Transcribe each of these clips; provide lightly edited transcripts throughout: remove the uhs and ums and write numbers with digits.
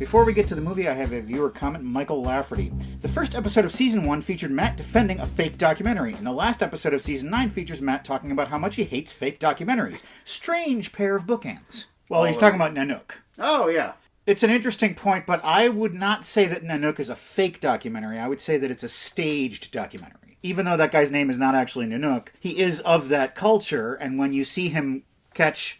Before we get to the movie, I have a viewer comment, Michael Lafferty. The first episode of Season 1 featured Matt defending a fake documentary, and the last episode of Season 9 features Matt talking about how much he hates fake documentaries. Strange pair of bookends. Well, he's talking about Nanook. Oh, yeah. It's an interesting point, but I would not say that Nanook is a fake documentary. I would say that it's a staged documentary. Even though that guy's name is not actually Nanook, he is of that culture, and when you see him catch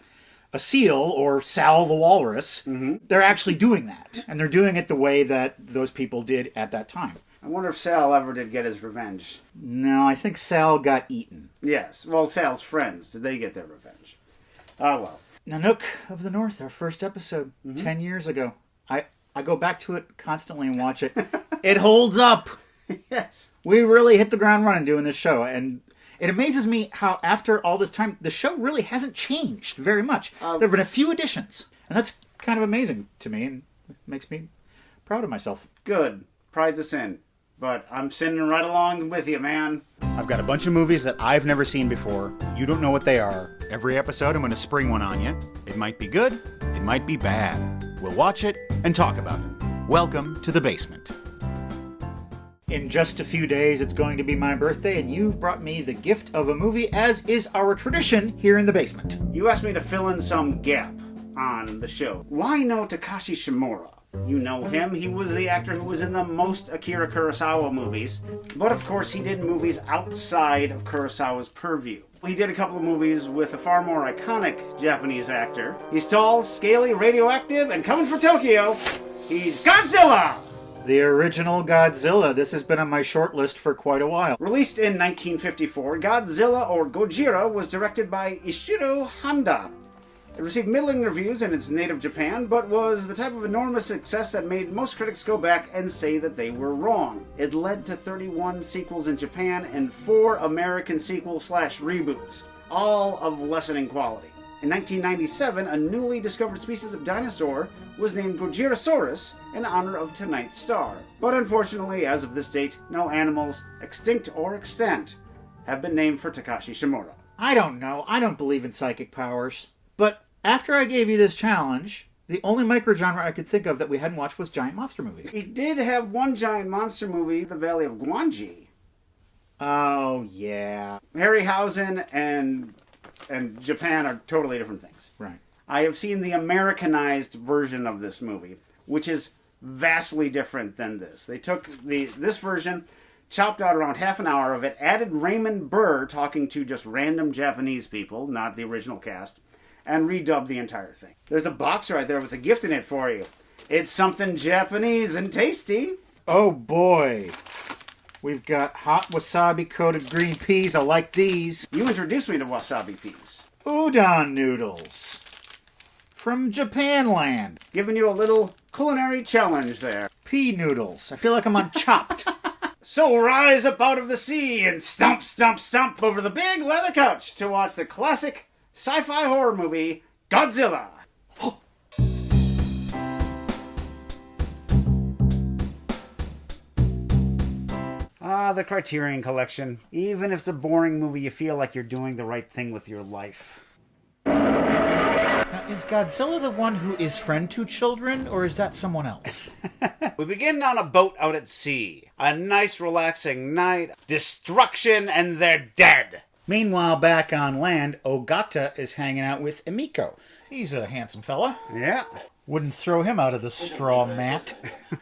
a seal or Sal the walrus, they're actually doing that. And they're doing it the way that those people did at that time. I wonder if Sal ever did get his revenge. No, I think Sal got eaten. Yes. Well, Sal's friends, did they get their revenge? Oh, well. Nanook of the North, our first episode, 10 years ago. I go back to it constantly and watch it. It holds up! Yes. We really hit the ground running doing this show, and it amazes me how after all this time, the show really hasn't changed very much. There have been a few additions, and that's kind of amazing to me, and it makes me proud of myself. Good. Pride's a sin. But I'm sinning right along with you, man. I've got a bunch of movies that I've never seen before. You don't know what they are. Every episode, I'm going to spring one on you. It might be good, it might be bad. We'll watch it and talk about it. Welcome to the basement. In just a few days, it's going to be my birthday, and you've brought me the gift of a movie, as is our tradition here in the basement. You asked me to fill in some gap on the show. Why no Takashi Shimura? You know him. He was the actor who was in the most Akira Kurosawa movies. But of course, he did movies outside of Kurosawa's purview. He did a couple of movies with a far more iconic Japanese actor. He's tall, scaly, radioactive, and coming for Tokyo, he's Godzilla! The original Godzilla. This has been on my short list for quite a while. Released in 1954, Godzilla, or Gojira, was directed by Ishiro Honda. It received middling reviews in its native Japan, but was the type of enormous success that made most critics go back and say that they were wrong. It led to 31 sequels in Japan and 4 American sequels/reboots, all of lessening quality. In 1997, a newly discovered species of dinosaur was named Gojirasaurus in honor of tonight's star. But unfortunately, as of this date, no animals, extinct or extant, have been named for Takashi Shimura. I don't know. I don't believe in psychic powers. But after I gave you this challenge, the only microgenre I could think of that we hadn't watched was giant monster movies. We did have one giant monster movie, The Valley of Gwanji. Oh, yeah. Harryhausen and Japan are totally different things. Right. I have seen the Americanized version of this movie, which is vastly different than this. They took this version, chopped out around half an hour of it, added Raymond Burr talking to just random Japanese people, not the original cast, and redubbed the entire thing. There's a box right there with a gift in it for you. It's something Japanese and tasty. Oh boy. We've got hot wasabi-coated green peas. I like these. You introduced me to wasabi peas. Udon noodles. From Japanland. Giving you a little culinary challenge there. Pea noodles. I feel like I'm on Chopped. So rise up out of the sea and stomp, stomp, stomp over the big leather couch to watch the classic sci-fi horror movie, Godzilla. The Criterion Collection. Even if it's a boring movie, you feel like you're doing the right thing with your life. Now, is Godzilla the one who is friend to children, or is that someone else? We begin on a boat out at sea. A nice, relaxing night. Destruction, and they're dead. Meanwhile, back on land, Ogata is hanging out with Emiko. He's a handsome fella. Yeah. Wouldn't throw him out of the straw mat.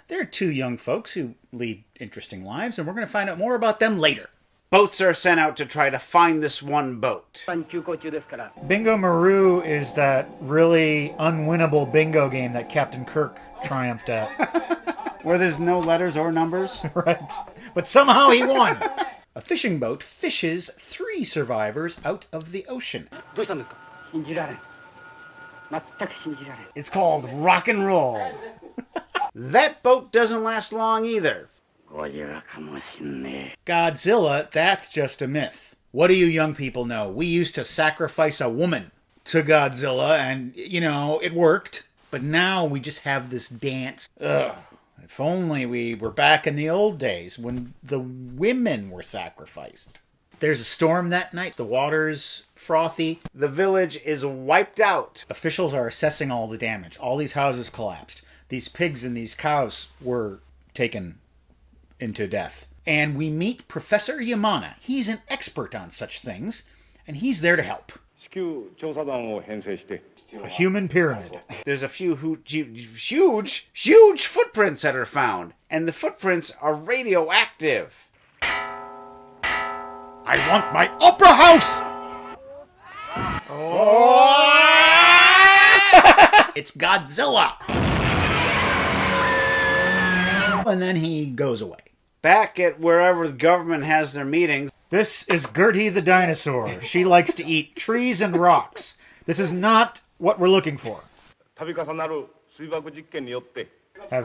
They're 2 young folks who lead interesting lives, and we're going to find out more about them later. Boats are sent out to try to find this one boat. Bingo Maru is that really unwinnable bingo game that Captain Kirk triumphed at. Where there's no letters or numbers? Right. But somehow he won. A fishing boat fishes 3 survivors out of the ocean. It's called rock and roll. That boat doesn't last long either. Godzilla, that's just a myth. What do you young people know? We used to sacrifice a woman to Godzilla, and, it worked. But now we just have this dance. Ugh. If only we were back in the old days when the women were sacrificed. There's a storm that night. The water's frothy. The village is wiped out. Officials are assessing all the damage. All these houses collapsed. these pigs and these cows were taken into death. And we meet Professor Yamana. He's an expert on such things, and he's there to help. A human pyramid. There's a few huge footprints that are found, and the footprints are radioactive. I want my opera house! Oh! It's Godzilla! And then he goes away. Back at wherever the government has their meetings. This is Gertie the dinosaur. She likes to eat trees and rocks. This is not what we're looking for. Have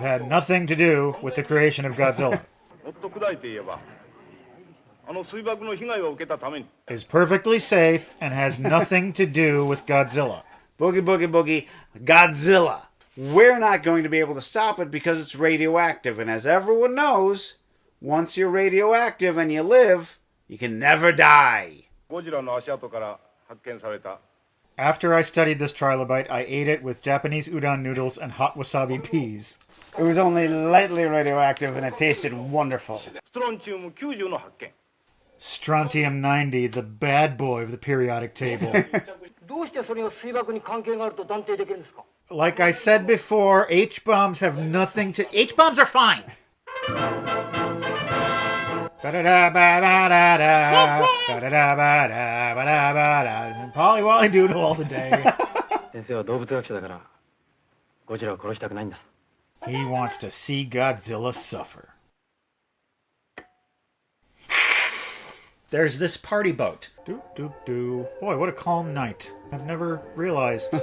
had nothing to do with the creation of Godzilla. Is perfectly safe and has nothing to do with Godzilla. Boogie, boogie, boogie, Godzilla. We're not going to be able to stop it because it's radioactive. And as everyone knows, once you're radioactive and you live, you can never die. After I studied this trilobite, I ate it with Japanese udon noodles and hot wasabi peas. It was only lightly radioactive and it tasted wonderful. Strontium 90, the bad boy of the periodic table. Like I said before, H-bombs have nothing to... H-bombs are fine! Polly Wally Doodle all the day. He wants to see Godzilla suffer. There's this party boat. Boy, what a calm night. I've never realized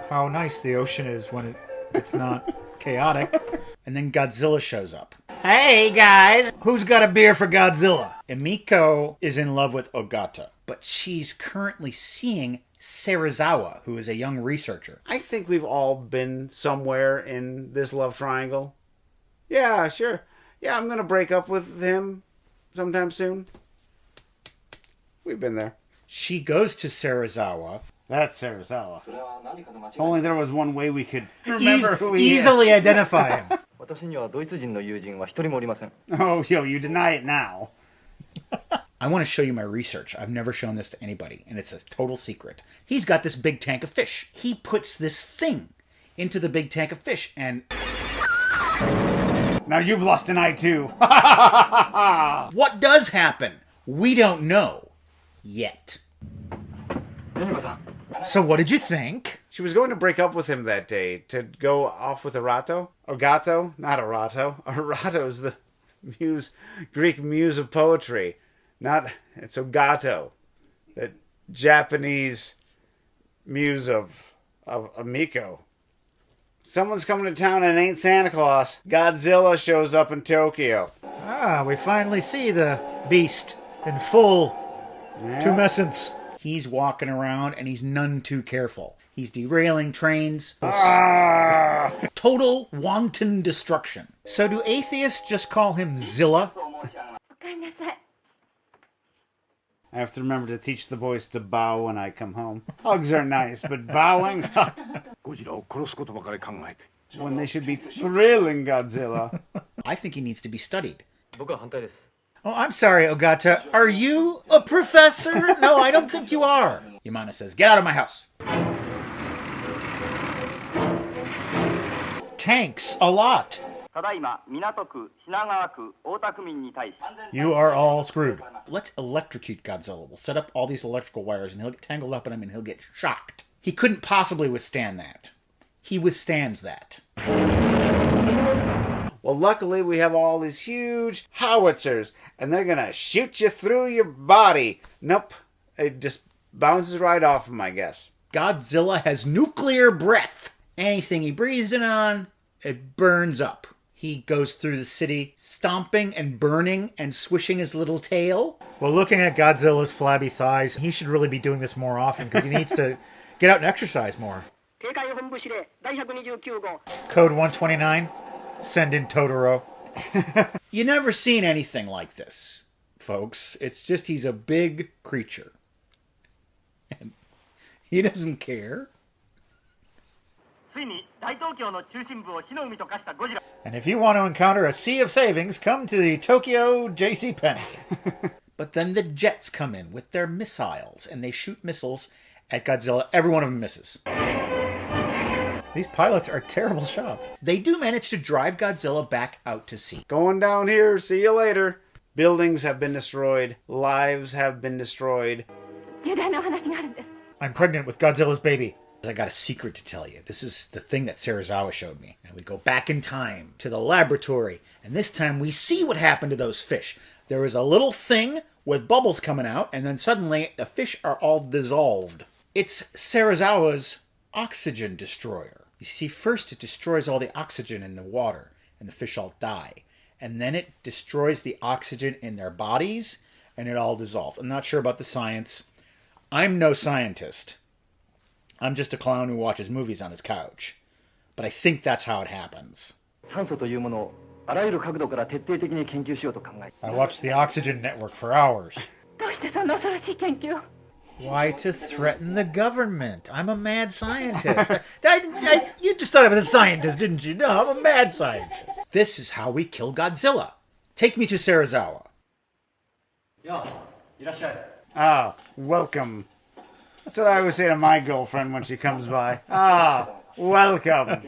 how nice the ocean is when it's not chaotic. And then Godzilla shows up. Hey, guys! Who's got a beer for Godzilla? Emiko is in love with Ogata, but she's currently seeing Serizawa, who is a young researcher. I think we've all been somewhere in this love triangle. Yeah, sure. Yeah, I'm gonna break up with him sometime soon. We've been there. She goes to Serizawa. That's Serizawa. Only there was one way we could remember who he easily identify him. Oh, yo, you deny it now. I want to show you my research. I've never shown this to anybody, and it's a total secret. He's got this big tank of fish. He puts this thing into the big tank of fish, and... Now you've lost an eye, too. What does happen? We don't know. Yet. So what did you think? She was going to break up with him that day to go off with Arato. Ogato? Not Arato. Arato's the Greek muse of poetry. It's Ogato. The Japanese muse of Emiko. Someone's coming to town and it ain't Santa Claus. Godzilla shows up in Tokyo. Ah, we finally see the beast in full tumescence. He's walking around and he's none too careful. He's derailing trains. Total wanton destruction. So do atheists just call him Zilla? I have to remember to teach the boys to bow when I come home. Hugs are nice, but bowing? When they should be thrilling Godzilla. I think he needs to be studied. Oh, I'm sorry, Ogata. Are you a professor? No, I don't think you are. Yamana says, get out of my house. Tanks, a lot. You are all screwed. Let's electrocute Godzilla. We'll set up all these electrical wires and he'll get tangled up in them and he'll get shocked. He couldn't possibly withstand that. He withstands that. Well, luckily we have all these huge howitzers, and they're gonna shoot you through your body. Nope. It just bounces right off him, I guess. Godzilla has nuclear breath. Anything he breathes in on, it burns up. He goes through the city, stomping and burning and swishing his little tail. Well, looking at Godzilla's flabby thighs, he should really be doing this more often because he needs to get out and exercise more. Code 129. Send in Totoro. You never seen anything like this, folks. It's just he's a big creature. And he doesn't care. And if you want to encounter a sea of savings, come to the Tokyo JCPenney. But then the jets come in with their missiles, and they shoot missiles at Godzilla. Every one of them misses. These pilots are terrible shots. They do manage to drive Godzilla back out to sea. Going down here, see you later. Buildings have been destroyed. Lives have been destroyed. I'm pregnant with Godzilla's baby. I got a secret to tell you. This is the thing that Serizawa showed me. And we go back in time to the laboratory. And this time we see what happened to those fish. There was a little thing with bubbles coming out. And then suddenly the fish are all dissolved. It's Serizawa's oxygen destroyer. You see, first it destroys all the oxygen in the water. And the fish all die. And then it destroys the oxygen in their bodies. And it all dissolves. I'm not sure about the science. I'm no scientist. I'm just a clown who watches movies on his couch. But I think that's how it happens. I watched the Oxygen Network for hours. Why to threaten the government? I'm a mad scientist. You just thought I was a scientist, didn't you? No, I'm a mad scientist. This is how we kill Godzilla. Take me to Serizawa. Ah, welcome. That's what I always say to my girlfriend when she comes by. Ah, welcome.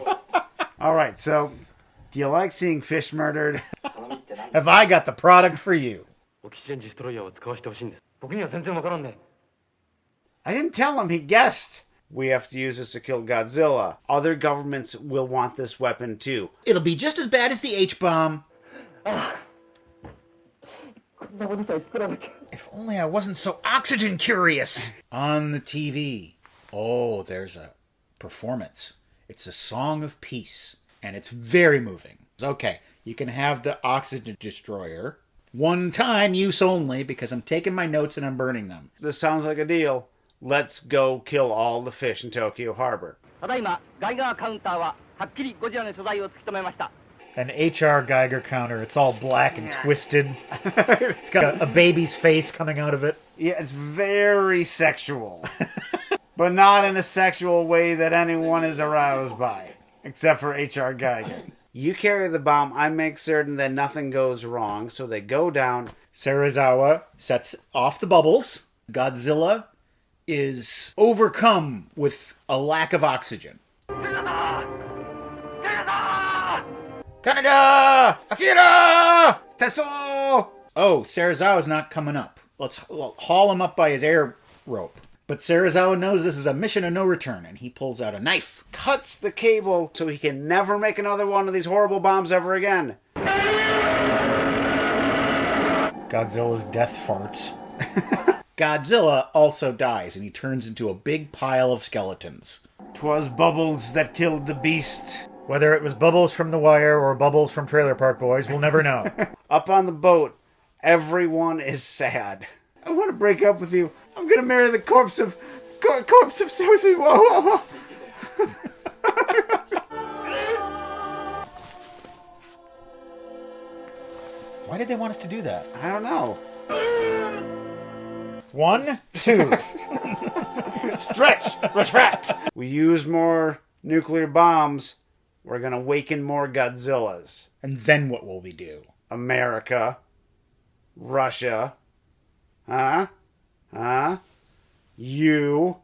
All right, so, do you like seeing fish murdered? Have I got the product for you? I didn't tell him, he guessed. We have to use this to kill Godzilla. Other governments will want this weapon too. It'll be just as bad as the H-bomb. If only I wasn't so oxygen curious. On the TV. Oh, there's a performance. It's a song of peace. And it's very moving. Okay, you can have the oxygen destroyer. One time use only, because I'm taking my notes and I'm burning them. This sounds like a deal. Let's go kill all the fish in Tokyo Harbor. An HR Geiger counter. It's all black and twisted. It's got a baby's face coming out of it. Yeah, it's very sexual. But not in a sexual way that anyone is aroused by. Except for HR Geiger. You carry the bomb, I make certain that nothing goes wrong, so they go down. Serizawa sets off the bubbles. Godzilla is overcome with a lack of oxygen. Kaneda! Akira! Tetsuo! Oh, Serizawa's not coming up. Let's haul him up by his air rope. But Serizawa knows this is a mission of no return, and he pulls out a knife. Cuts the cable so he can never make another one of these horrible bombs ever again. Godzilla's death farts. Godzilla also dies, and he turns into a big pile of skeletons. 'Twas bubbles that killed the beast. Whether it was bubbles from The Wire or bubbles from Trailer Park Boys, we'll never know. Up on the boat, everyone is sad. I want to break up with you. I'm going to marry the corpse of Susie. Whoa. Why did they want us to do that? I don't know. 1, 2. Stretch, retract. We use more nuclear bombs. We're going to waken more Godzillas. And then what will we do? America. Russia. You.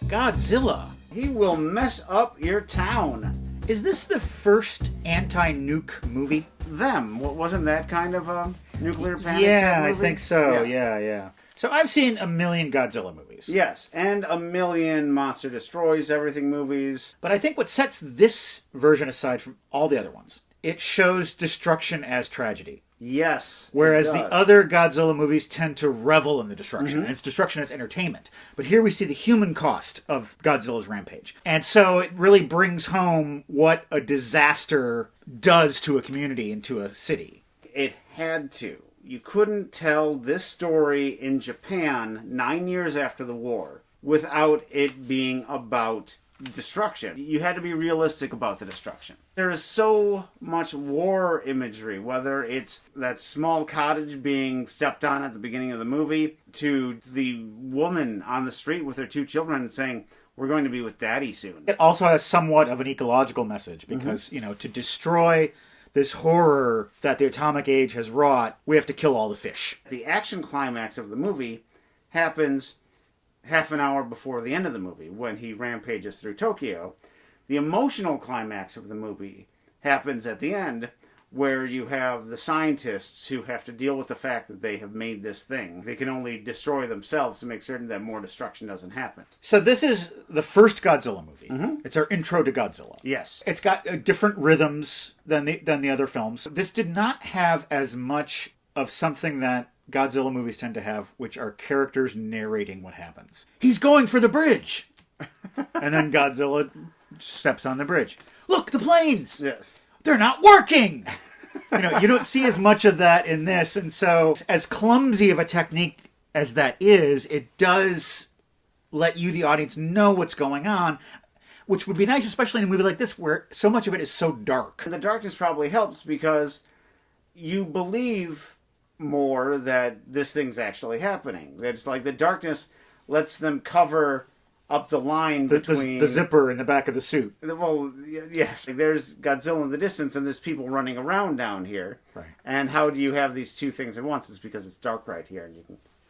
Godzilla. He will mess up your town. Is this the first anti-nuke movie? Wasn't that kind of a nuclear panic? Yeah, movie? I think so. Yeah. So I've seen a million Godzilla movies. Yes, and a million Monster Destroys Everything movies. But I think what sets this version aside from all the other ones, it shows destruction as tragedy. Yes. Whereas the other Godzilla movies tend to revel in the destruction, and it's destruction as entertainment. But here we see the human cost of Godzilla's rampage. And so it really brings home what a disaster does to a community and to a city. It had to. You couldn't tell this story in Japan 9 years after the war without it being about destruction. You had to be realistic about the destruction. There is so much war imagery, whether it's that small cottage being stepped on at the beginning of the movie, to the woman on the street with her 2 children saying, "We're going to be with Daddy soon." It also has somewhat of an ecological message because, to destroy this horror that the atomic age has wrought, we have to kill all the fish. The action climax of the movie happens half an hour before the end of the movie, when he rampages through Tokyo. The emotional climax of the movie happens at the end, where you have the scientists who have to deal with the fact that they have made this thing. They can only destroy themselves to make certain that more destruction doesn't happen. So this is the first Godzilla movie. It's our intro to Godzilla. Yes. It's got different rhythms than the other films. This did not have as much of something that Godzilla movies tend to have, which are characters narrating what happens. He's going for the bridge! And then Godzilla steps on the bridge. Look, the planes! Yes. They're not working! You don't see as much of that in this, and so as clumsy of a technique as that is, it does let you, the audience, know what's going on, which would be nice, especially in a movie like this, where so much of it is so dark. And the darkness probably helps because you believe more that this thing's actually happening. It's like the darkness lets them cover up the line between... The zipper in the back of the suit. Well, yes. There's Godzilla in the distance and there's people running around down here. Right. And how do you have these two things at once? It's because it's dark right here.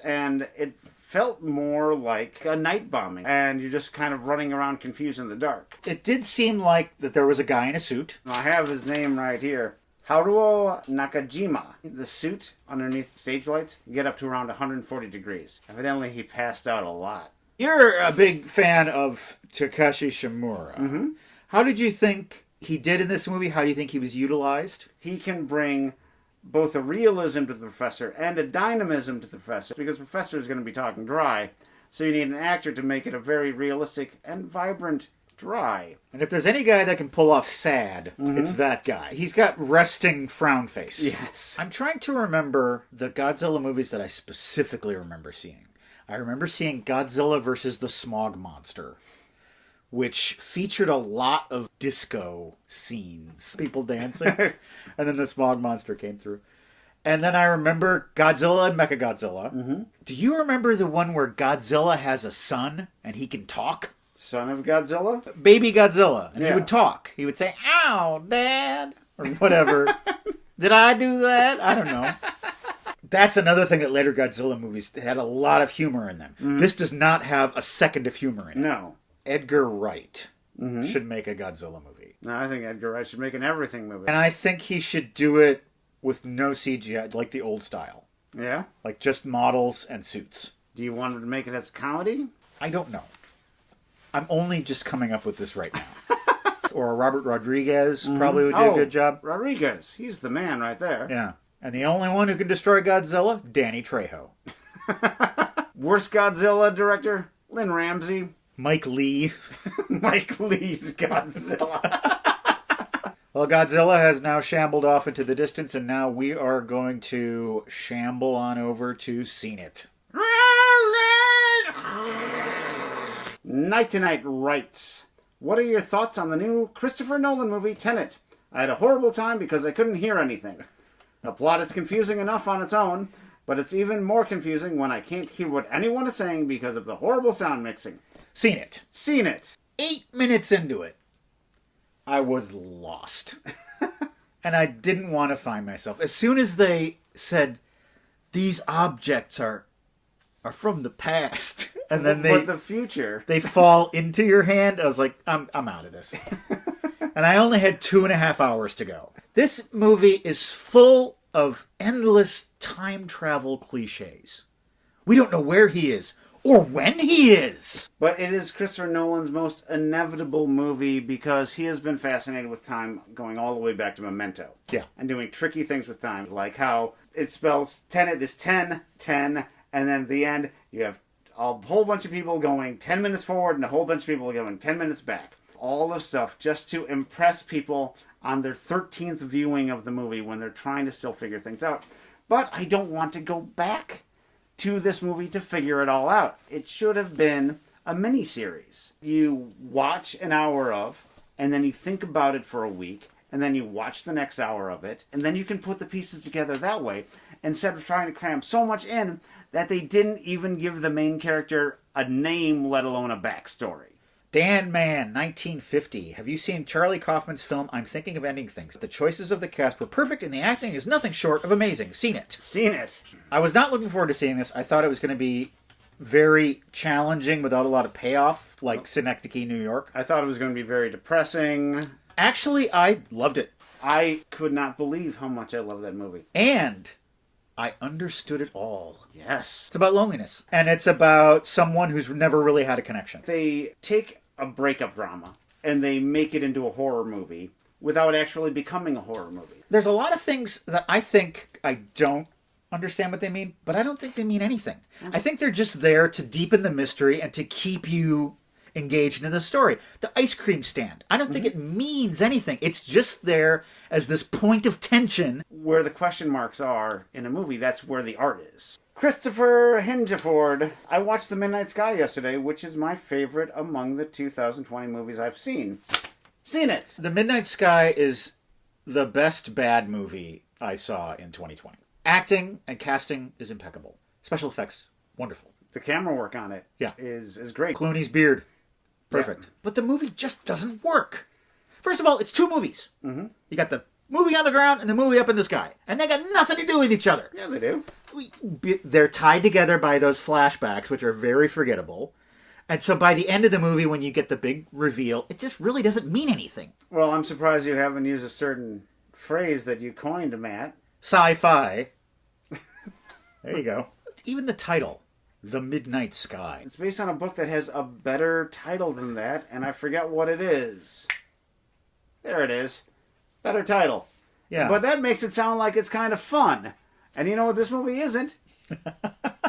And it felt more like a night bombing. And you're just kind of running around confused in the dark. It did seem like that there was a guy in a suit. I have his name right here. Haruo Nakajima. The suit underneath stage lights get up to around 140 degrees. Evidently, he passed out a lot. You're a big fan of Takashi Shimura. How did you think he did in this movie? How do you think he was utilized? He can bring both a realism to the professor and a dynamism to the professor, because the professor is going to be talking dry, so you need an actor to make it a very realistic and vibrant dry. And if there's any guy that can pull off sad, it's that guy. He's got resting frown face. Yes. I'm trying to remember the Godzilla movies that I specifically remember seeing. I remember seeing Godzilla versus the Smog Monster, which featured a lot of disco scenes. People dancing. And then the Smog Monster came through. And then I remember Godzilla and Mechagodzilla. Do you remember the one where Godzilla has a son and he can talk? Son of Godzilla? Baby Godzilla. And Yeah. he would talk. He would say, "Ow, Dad," or whatever. Did I do that? I don't know. That's another thing that later Godzilla movies had a lot of humor in them. This does not have a second of humor in it. No. Edgar Wright should make a Godzilla movie. No, I think Edgar Wright should make an everything movie. And I think he should do it with no CGI, like the old style. Yeah? Like just models and suits. Do you want him to make it as a comedy? I don't know. I'm only just coming up with this right now. Or Robert Rodriguez probably would do a good job. Rodriguez. He's the man right there. Yeah. And the only one who can destroy Godzilla, Danny Trejo. Worst Godzilla director? Lynn Ramsey. Mike Lee. Mike Lee's Godzilla. Well, Godzilla has now shambled off into the distance, and now we are going to shamble on over to Tenet. Night to Night writes, what are your thoughts on the new Christopher Nolan movie, Tenet? I had a horrible time because I couldn't hear anything. The plot is confusing enough on its own, but it's even more confusing when I can't hear what anyone is saying because of the horrible sound mixing. Seen it. 8 minutes into it, I was lost. And I didn't want to find myself. As soon as they said, these objects are from the past, and then But the future. they fall into your hand, I was like, I'm out of this. And I only had 2.5 hours to go. This movie is full of endless time travel cliches. We don't know where he is or when he is. But it is Christopher Nolan's most inevitable movie because he has been fascinated with time going all the way back to Memento. Yeah. And doing tricky things with time, like how it spells Tenet is 10, 10, and then at the end you have a whole bunch of people going 10 minutes forward and a whole bunch of people going 10 minutes back. All of stuff just to impress people on their 13th viewing of the movie when they're trying to still figure things out. But I don't want to go back to this movie to figure it all out. It should have been a mini-series. You watch an hour of, and then you think about it for a week, and then you watch the next hour of it, and then you can put the pieces together that way, instead of trying to cram so much in that they didn't even give the main character a name, let alone a backstory. Dan Mann, 1950. Have you seen Charlie Kaufman's film I'm Thinking of Ending Things? The choices of the cast were perfect and the acting is nothing short of amazing. Seen it. Seen it. I was not looking forward to seeing this. I thought it was going to be very challenging without a lot of payoff, like Synecdoche, New York. I thought it was going to be very depressing. Actually, I loved it. I could not believe how much I love that movie. And I understood it all. Yes. It's about loneliness. And it's about someone who's never really had a connection. They take a breakup drama and they make it into a horror movie without actually becoming a horror movie. There's a lot of things that I think I don't understand what they mean, but I don't think they mean anything. I think they're just there to deepen the mystery and to keep you engaged in the story. The ice cream stand, I don't think it means anything. It's just there as this point of tension. Where the question marks are in a movie, that's where the art is. Christopher Hingeford. I watched The Midnight Sky yesterday, which is my favorite among the 2020 movies I've seen. Seen it. The Midnight Sky is the best bad movie I saw in 2020. Acting and casting is impeccable. Special effects, wonderful. The camera work on it is great. Clooney's beard, perfect. Yeah. But the movie just doesn't work. First of all, it's two movies. Mm-hmm. You got the movie on the ground and the movie up in the sky. And they got nothing to do with each other. Yeah, they do. They're tied together by those flashbacks, which are very forgettable. And so by the end of the movie, when you get the big reveal, it just really doesn't mean anything. Well, I'm surprised you haven't used a certain phrase that you coined, Matt. Sci-fi. There you go. Even the title, The Midnight Sky. It's based on a book that has a better title than that, and I forget what it is. There it is. Better title. Yeah. But that makes it sound like it's kind of fun. And you know what this movie isn't?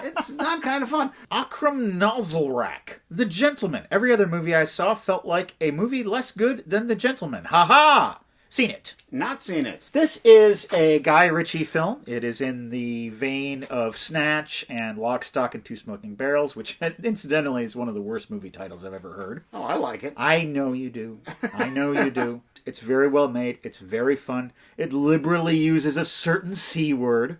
It's not kind of fun. Akram Nozzlerak, The Gentleman. Every other movie I saw felt like a movie less good than The Gentleman. Ha-ha! Seen it. Not seen it. This is a Guy Ritchie film. It is in the vein of Snatch and Lock, Stock, and Two Smoking Barrels, which incidentally is one of the worst movie titles I've ever heard. Oh, I like it. I know you do. I know you do. It's very well made. It's very fun. It liberally uses a certain C word.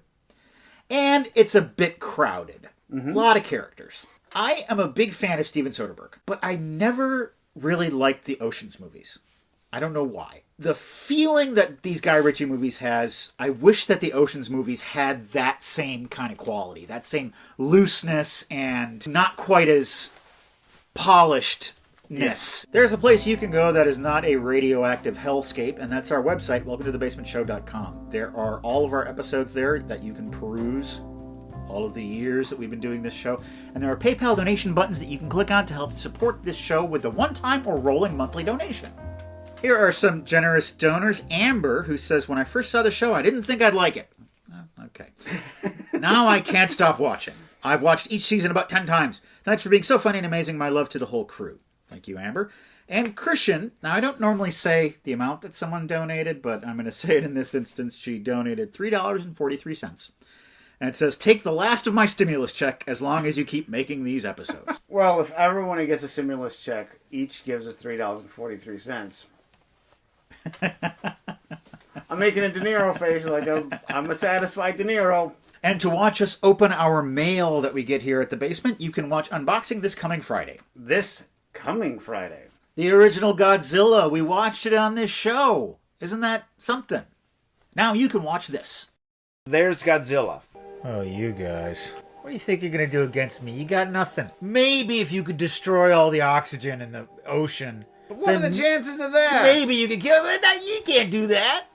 And it's a bit crowded. Mm-hmm. A lot of characters. I am a big fan of Steven Soderbergh, but I never really liked the Ocean's movies. I don't know why. The feeling that these Guy Ritchie movies has, I wish that the Ocean's movies had that same kind of quality, that same looseness and not quite as polishedness. Yes. There's a place you can go that is not a radioactive hellscape, and that's our website, welcometothebasementshow.com. There are all of our episodes there that you can peruse, all of the years that we've been doing this show, and there are PayPal donation buttons that you can click on to help support this show with a one-time or rolling monthly donation. Here are some generous donors. Amber, who says, when I first saw the show, I didn't think I'd like it. Oh, okay. Now I can't stop watching. I've watched each season about 10 times. Thanks for being so funny and amazing. My love to the whole crew. Thank you, Amber. And Christian, now I don't normally say the amount that someone donated, but I'm going to say it in this instance. She donated $3.43. And it says, take the last of my stimulus check as long as you keep making these episodes. Well, if everyone who gets a stimulus check each gives us $3.43... I'm making a De Niro face like I'm a satisfied De Niro. And to watch us open our mail that we get here at the basement, you can watch Unboxing this coming Friday. This coming Friday. The original Godzilla. We watched it on this show. Isn't that something? Now you can watch this. There's Godzilla. Oh, you guys. What do you think you're going to do against me? You got nothing. Maybe if you could destroy all the oxygen in the ocean... But what are the chances of that? Maybe you could kill it. You can't do that.